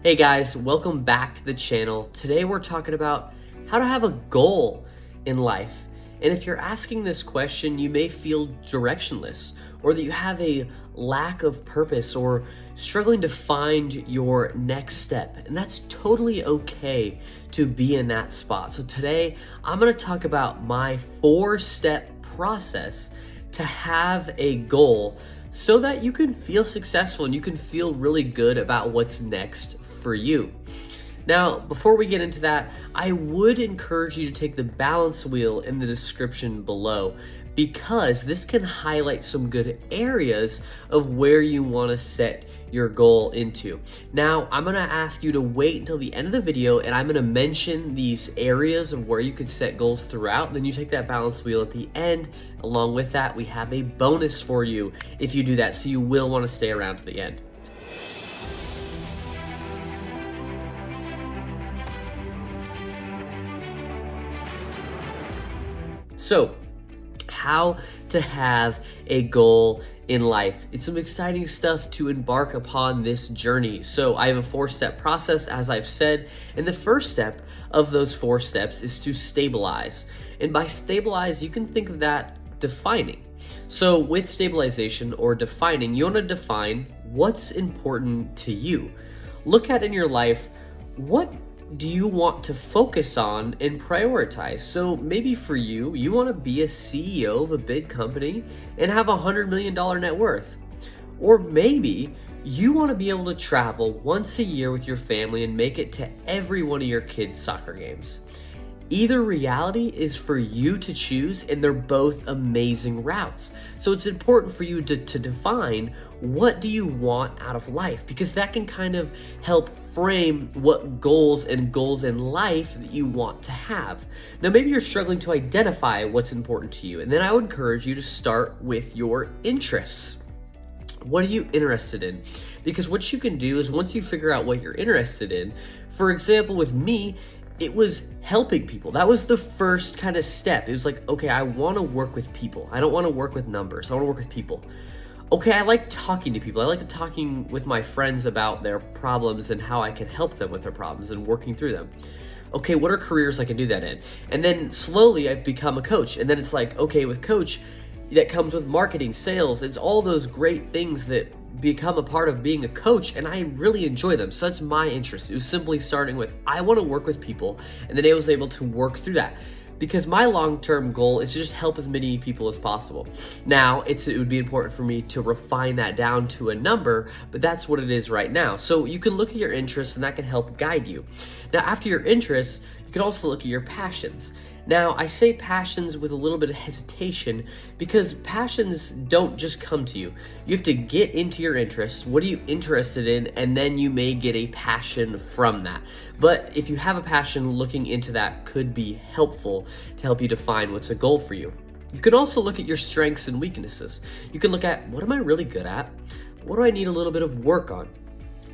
Hey guys, welcome back to the channel. Today we're talking about how to have a goal in life. And if you're asking this question, you may feel directionless or that you have a lack of purpose or struggling to find your next step. And that's totally okay to be in that spot. So today I'm going to talk about my 4-step process to have a goal so that you can feel successful and you can feel really good about what's next for you. Now, before we get into that, I would encourage you to take the balance wheel in the description below because this can highlight some good areas of where you want to set your goal into. Now, I'm going to ask you to wait until the end of the video and I'm going to mention these areas of where you could set goals throughout. Then you take that balance wheel at the end. Along with that, we have a bonus for you if you do that, so you will want to stay around to the end. So, how to have a goal in life. It's some exciting stuff to embark upon this journey. So I have a 4-step process, as I've said, and the first step of those 4 steps is to stabilize. And by stabilize, you can think of that defining. So with stabilization or defining, you want to define what's important to you. Look at in your life, what do you want to focus on and prioritize? So maybe for you, you want to be a CEO of a big company and have $100 million net worth. Or maybe you want to be able to travel once a year with your family and make it to every one of your kids' soccer games. Either reality is for you to choose, and they're both amazing routes. So it's important for you to define what do you want out of life, because that can kind of help frame what goals in life that you want to have. Now, maybe you're struggling to identify what's important to you, and then I would encourage you to start with your interests. What are you interested in? Because what you can do is once you figure out what you're interested in, for example, with me, it was helping people. That was the first kind of step. It was like, okay, I want to work with people. I don't want to work with numbers. I want to work with people. Okay, I like talking to people. I like talking with my friends about their problems and how I can help them with their problems and working through them. Okay, what are careers I can do that in? And then slowly I've become a coach. And then it's like, okay, with coach, that comes with marketing, sales. It's all those great things that become a part of being a coach, and I really enjoy them. So that's my interest. It was simply starting with, I want to work with people, and then I was able to work through that because my long-term goal is to just help as many people as possible. Now, it would be important for me to refine that down to a number, but that's what it is right now. So you can look at your interests, and that can help guide you. Now, after your interests, you can also look at your passions. Now, I say passions with a little bit of hesitation because passions don't just come to you. You have to get into your interests. What are you interested in? And then you may get a passion from that. But if you have a passion, looking into that could be helpful to help you define what's a goal for you. You can also look at your strengths and weaknesses. You can look at, what am I really good at? What do I need a little bit of work on?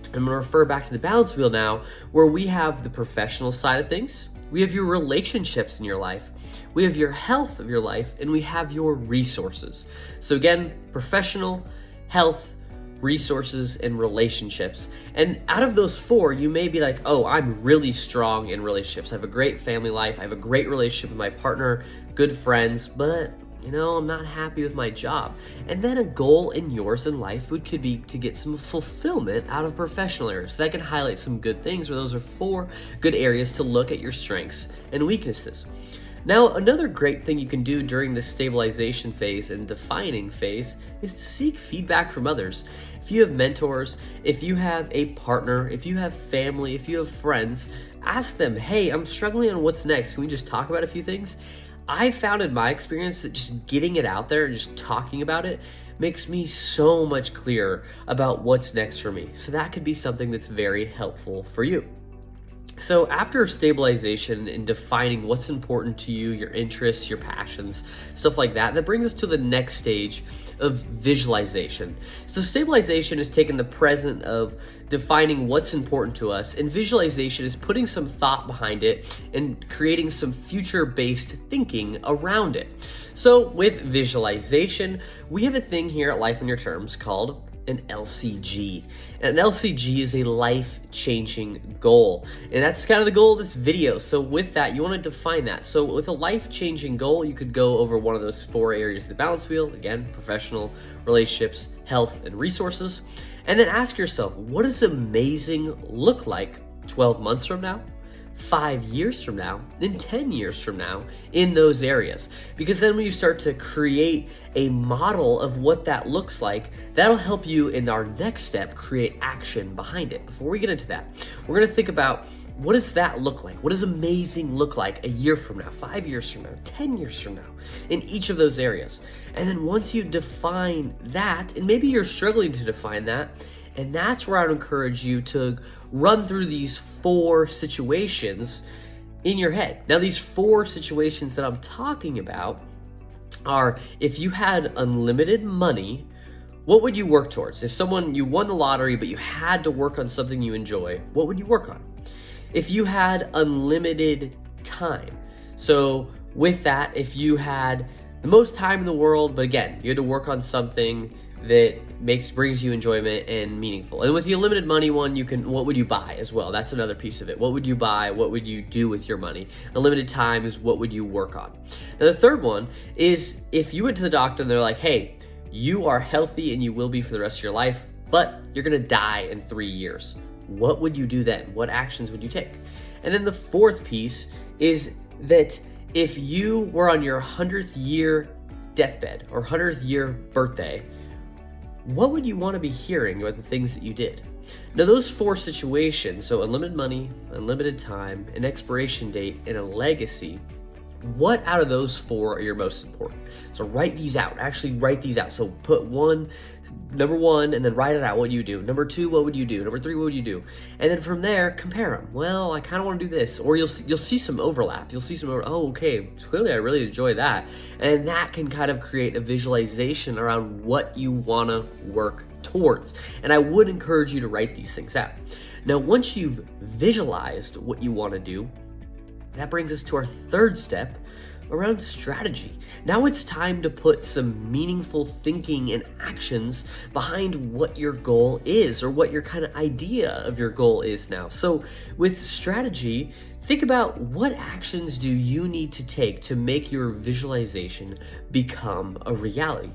I'm going to refer back to the balance wheel now, where we have the professional side of things. We have your relationships in your life, we have your health of your life, and we have your resources. So again, professional, health, resources, and relationships. And out of those 4, you may be like, oh, I'm really strong in relationships. I have a great family life. I have a great relationship with my partner, good friends, but I'm not happy with my job. And then a goal in yours in life could be to get some fulfillment out of professional areas. So that can highlight some good things, where those are 4 good areas to look at your strengths and weaknesses. Now, another great thing you can do during the stabilization phase and defining phase is to seek feedback from others. If you have mentors, if you have a partner, if you have family, if you have friends, ask them, hey, I'm struggling on what's next. Can we just talk about a few things? I found in my experience that just getting it out there and just talking about it makes me so much clearer about what's next for me. So that could be something that's very helpful for you. So after stabilization and defining what's important to you, your interests, your passions, stuff like that, that brings us to the next stage of visualization. So stabilization is taking the present of defining what's important to us, and visualization is putting some thought behind it and creating some future-based thinking around it. So with visualization, we have a thing here at Life on Your Terms called an LCG. And an LCG is a life-changing goal. And that's kind of the goal of this video. So with that, you want to define that. So with a life-changing goal, you could go over one of those 4 areas of the balance wheel. Again, professional, relationships, health, and resources. And then ask yourself, what does amazing look like 12 months from now, 5 years from now, and 10 years from now in those areas? Because then when you start to create a model of what that looks like, that'll help you in our next step create action behind it. Before we get into that, we're going to think about, what does that look like? What does amazing look like a year from now, 5 years from now, 10 years from now in each of those areas? And then once you define that, and maybe you're struggling to define that, and that's where I would encourage you to run through these 4 situations in your head. Now, these 4 situations that I'm talking about are, if you had unlimited money, what would you work towards? If you won the lottery, but you had to work on something you enjoy, what would you work on? If you had unlimited time. So with that, if you had the most time in the world, but again, you had to work on something that brings you enjoyment and meaningful. And with the unlimited money one, what would you buy as well? That's another piece of it. What would you buy? What would you do with your money? Unlimited time is, what would you work on? Now, the third one is, if you went to the doctor and they're like, hey, you are healthy and you will be for the rest of your life, but you're gonna die in 3 years. What would you do then? What actions would you take? And then the fourth piece is that if you were on your 100th year deathbed or 100th year birthday, what would you want to be hearing about the things that you did? Now, those 4 situations, so unlimited money, unlimited time, an expiration date, and a legacy, what out of those 4 are your most important? So write these out. Actually write these out. So put number 1, and then write it out. What do you do? Number 2, what would you do? Number 3, what would you do? And then from there, compare them. Well, I kind of want to do this. Or you'll see some overlap. You'll see oh, okay, clearly I really enjoy that. And that can kind of create a visualization around what you want to work towards. And I would encourage you to write these things out. Now, once you've visualized what you want to do, that brings us to our third step around strategy. Now it's time to put some meaningful thinking and actions behind what your goal is, or what your kind of idea of your goal is now. So with strategy, think about, what actions do you need to take to make your visualization become a reality?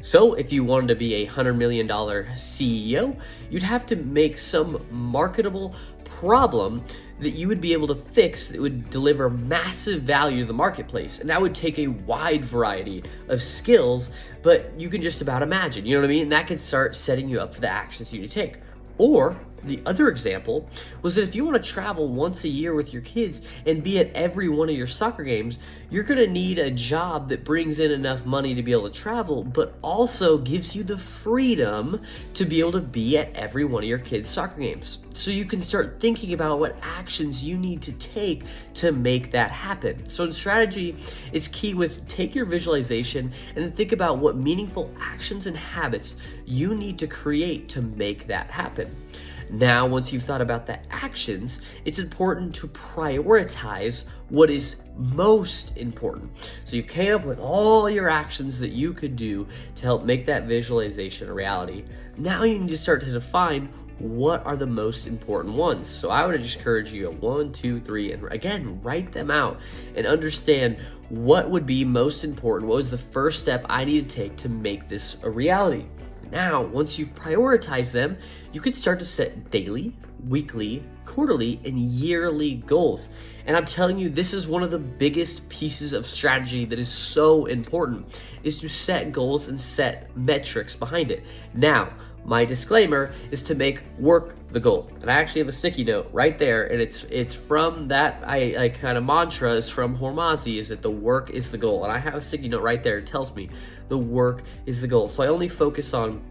So if you wanted to be a $100 million CEO, you'd have to make some marketable problem that you would be able to fix that would deliver massive value to the marketplace. And that would take a wide variety of skills, but you can just about imagine, you know what I mean? And that could start setting you up for the actions you need to take. Or the other example was that if you want to travel once a year with your kids and be at every one of your soccer games, you're going to need a job that brings in enough money to be able to travel, but also gives you the freedom to be able to be at every one of your kids' soccer games. So you can start thinking about what actions you need to take to make that happen. So in strategy, it's key with take your visualization and then think about what meaningful actions and habits you need to create to make that happen. Now, once you've thought about the actions, it's important to prioritize what is most important. So you've came up with all your actions that you could do to help make that visualization a reality. Now you need to start to define what are the most important ones. So I would just encourage you 1, 2, 3, and again, write them out and understand what would be most important. What was the first step I need to take to make this a reality? Now, once you've prioritized them, you can start to set daily, weekly, quarterly, and yearly goals. And I'm telling you, this is one of the biggest pieces of strategy that is so important, is to set goals and set metrics behind it. Now, my disclaimer is to make work the goal. And I actually have a sticky note right there, and it's from that I kind of mantra is from Hormozi, is that the work is the goal. And I have a sticky note right there. It tells me the work is the goal. So I only focus on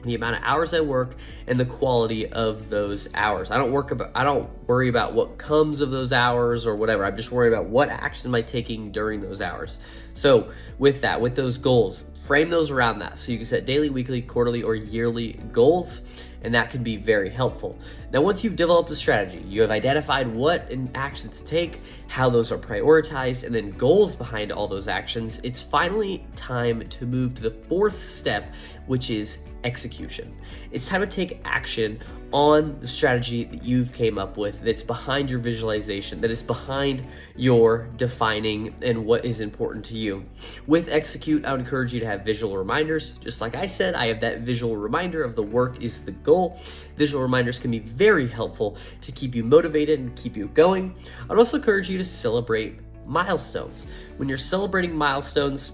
the amount of hours I work and the quality of those hours. I don't worry about what comes of those hours or whatever. I'm just worried about what action am I taking during those hours. So with those goals, frame those around that. So you can set daily, weekly, quarterly, or yearly goals. and that can be very helpful. Now, once you've developed a strategy, you have identified what actions to take, how those are prioritized, and then goals behind all those actions, it's finally time to move to the fourth step, which is execution. It's time to take action on the strategy that you've came up with, that's behind your visualization, that is behind your defining and what is important to you. With execute, I would encourage you to have visual reminders. Just like I said, I have that visual reminder of the work is the goal. Visual reminders can be very helpful to keep you motivated and keep you going. I'd also encourage you to celebrate milestones. When you're celebrating milestones,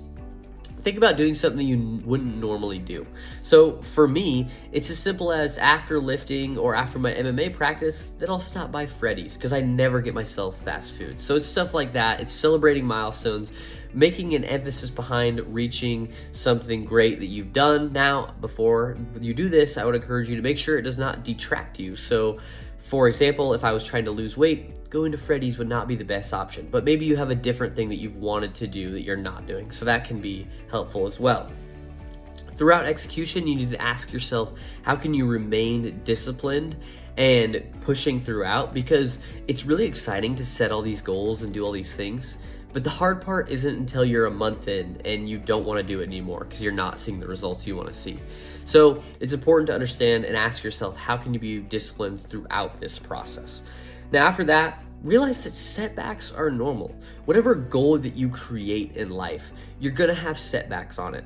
think about doing something you wouldn't normally do. So for me, it's as simple as after lifting or after my MMA practice, then I'll stop by Freddy's because I never get myself fast food. So it's stuff like that. It's celebrating milestones, making an emphasis behind reaching something great that you've done. Now, before you do this, I would encourage you to make sure it does not detract you. So for example, if I was trying to lose weight, going to Freddy's would not be the best option, but maybe you have a different thing that you've wanted to do that you're not doing. So that can be helpful as well. Throughout execution, you need to ask yourself, how can you remain disciplined and pushing throughout? Because it's really exciting to set all these goals and do all these things, but the hard part isn't until you're a month in and you don't want to do it anymore because you're not seeing the results you want to see. So it's important to understand and ask yourself, how can you be disciplined throughout this process? Now, after that, realize that setbacks are normal. Whatever goal that you create in life, you're gonna have setbacks on it.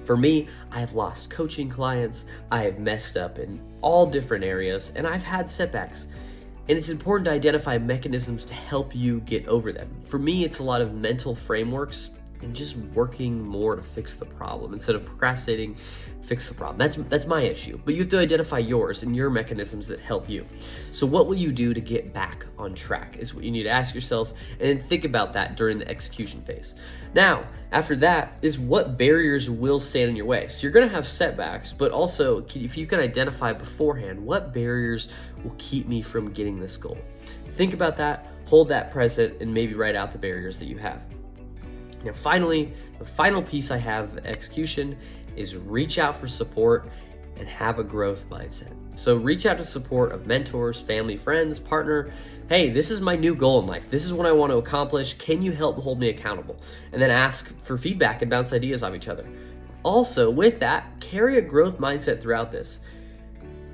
For me, I have lost coaching clients, I have messed up in all different areas, and I've had setbacks. And it's important to identify mechanisms to help you get over them. For me, it's a lot of mental frameworks and just working more to fix the problem instead of procrastinating. Fix the problem. That's my issue. But you have to identify yours and your mechanisms that help you. So what will you do to get back on track is what you need to ask yourself, and then think about that during the execution phase. Now, after that is what barriers will stand in your way. So you're going to have setbacks, but also if you can identify beforehand, what barriers will keep me from getting this goal? Think about that, hold that present, and maybe write out the barriers that you have. Now, finally, the final piece I have, execution, is reach out for support and have a growth mindset. So reach out to support of mentors, family, friends, partner. Hey, this is my new goal in life. This is what I want to accomplish. Can you help hold me accountable? And then ask for feedback and bounce ideas off each other. Also, with that, carry a growth mindset throughout this.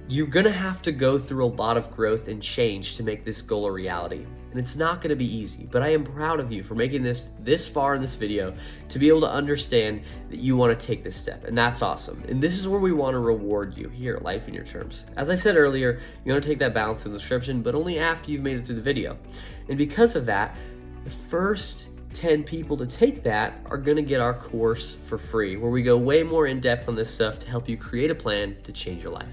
You're gonna have to go through a lot of growth and change to make this goal a reality. And it's not gonna be easy, but I am proud of you for making this far in this video to be able to understand that you wanna take this step, and that's awesome. And this is where we wanna reward you here at Life in Your Terms. As I said earlier, you're gonna take that balance in the description, but only after you've made it through the video. And because of that, the first 10 people to take that are gonna get our course for free, where we go way more in depth on this stuff to help you create a plan to change your life.